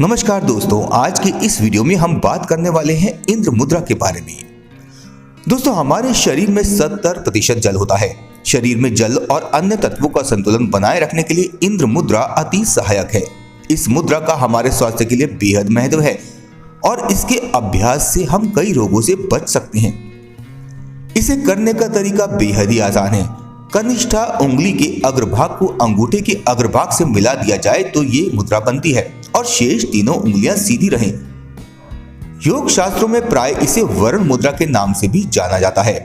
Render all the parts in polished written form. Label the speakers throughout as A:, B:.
A: नमस्कार दोस्तों, आज की इस वीडियो में हम बात करने वाले हैं इंद्र मुद्रा के बारे में। दोस्तों, हमारे शरीर में 70% जल होता है। शरीर में जल और अन्य तत्वों का संतुलन बनाए रखने के लिए इंद्र मुद्रा अति सहायक है। इस मुद्रा का हमारे स्वास्थ्य के लिए बेहद महत्व है और इसके अभ्यास से हम कई रोगों से बच सकते हैं। इसे करने का तरीका बेहद ही आसान है। कनिष्ठा उंगली के अग्रभाग को अंगूठे के अग्रभाग से मिला दिया जाए तो ये मुद्रा बनती है और शेष तीनों उंगलियां सीधी रहें। योग शास्त्रों में प्राय इसे वरुण मुद्रा के नाम से भी जाना जाता है।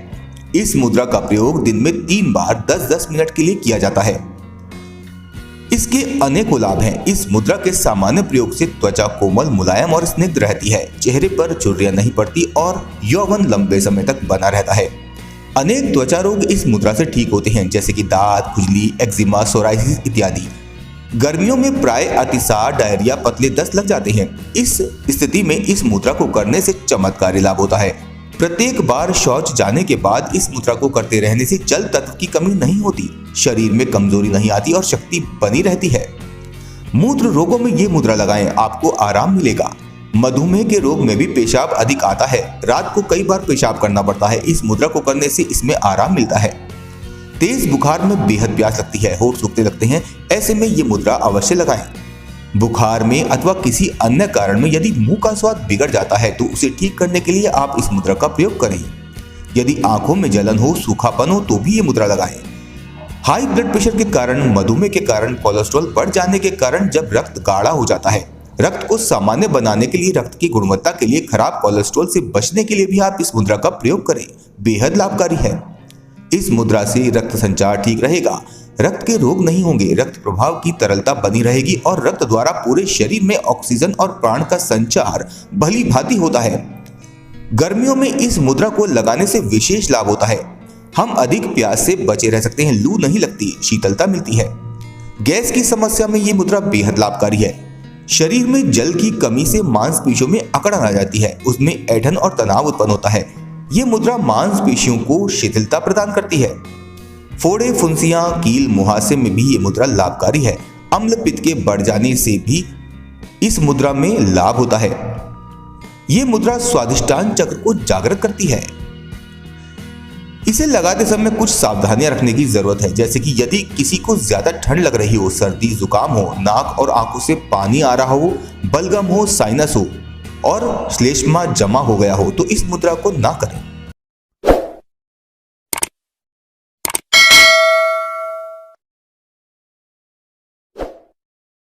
A: इस मुद्रा का प्रयोग दिन में 3 बार 10-10 मिनट के लिए किया जाता है। इसके अनेकों लाभ हैं। इस मुद्रा के सामान्य प्रयोग से त्वचा कोमल, मुलायम और स्निग्ध रहती है। चेहरे पर झुर्रियां नहीं पड़ती और यौवन लंबे समय तक बना रहता है। अनेक त्वचा रोग इस मुद्रा से ठीक होते हैं, जैसे कि दाद, खुजली, एक्जिमा, सोराइसिस इत्यादि। गर्मियों में प्राय अतिसार, डायरिया, पतले दस्त लग जाते हैं। इस स्थिति में इस मुद्रा को करने से चमत्कारी लाभ होता है। प्रत्येक बार शौच जाने के बाद इस मुद्रा को करते रहने से जल तत्व की कमी नहीं होती, शरीर में कमजोरी नहीं आती और शक्ति बनी रहती है। मूत्र रोगों में ये मुद्रा लगाएं, आपको आराम मिलेगा। मधुमेह के रोग में भी पेशाब अधिक आता है, रात को कई बार पेशाब करना पड़ता है। इस मुद्रा को करने से इसमें आराम मिलता है। तेज बुखार में बेहद प्यास लगती है, होठ सूखने लगते हैं, ऐसे में ये मुद्रा अवश्य लगाएं। बुखार में अथवा किसी अन्य कारण में यदि मुंह का स्वाद बिगड़ जाता है तो उसे ठीक करने के लिए आप इस मुद्रा का प्रयोग करें। यदि आंखों में जलन हो, सूखापन हो तो भी ये मुद्रा लगाएं। हाई ब्लड प्रेशर के कारण, मधुमेह के कारण, कोलेस्ट्रॉल बढ़ जाने के कारण जब रक्त गाढ़ा हो जाता है, रक्त को सामान्य बनाने के लिए, रक्त की गुणवत्ता के लिए, खराब कोलेस्ट्रॉल से बचने के लिए भी आप इस मुद्रा का प्रयोग करें। बेहद लाभकारी है। इस मुद्रा से रक्त संचार ठीक रहेगा, रक्त के रोग नहीं होंगे, रक्त प्रभाव की तरलता बनी रहेगी और रक्त द्वारा पूरे शरीर में ऑक्सीजन और प्राण का संचार भली भांति होता है। गर्मियों में इस मुद्रा को लगाने से विशेष लाभ होता है। हम अधिक प्यास से बचे रह सकते हैं, लू नहीं लगती, शीतलता मिलती है। गैस की समस्या में ये मुद्रा बेहद लाभकारी है। शरीर में जल की कमी से मांसपेशियों में अकड़न आ जाती है, उसमें ऐंठन और तनाव उत्पन्न होता है। ये मुद्रा मांसपेशियों को शिथिलता प्रदान करती है। फोड़े, फुंसियां, कील, मुहासे में भी ये मुद्रा लाभकारी है। अम्ल पित्त के बढ़ जाने से भी इस मुद्रा में लाभ होता है। ये मुद्रा स्वादिष्टान चक्र को जागृत करती है। इसे लगाते समय कुछ सावधानियां रखने की जरूरत है, जैसे कि यदि किसी को ज्यादा ठंड लग रही हो, सर्दी, जुकाम हो, नाक और आंखों से पानी आ रहा हो, बलगम हो, साइनस हो और श्लेष्मा जमा हो गया हो तो इस मुद्रा को ना करें।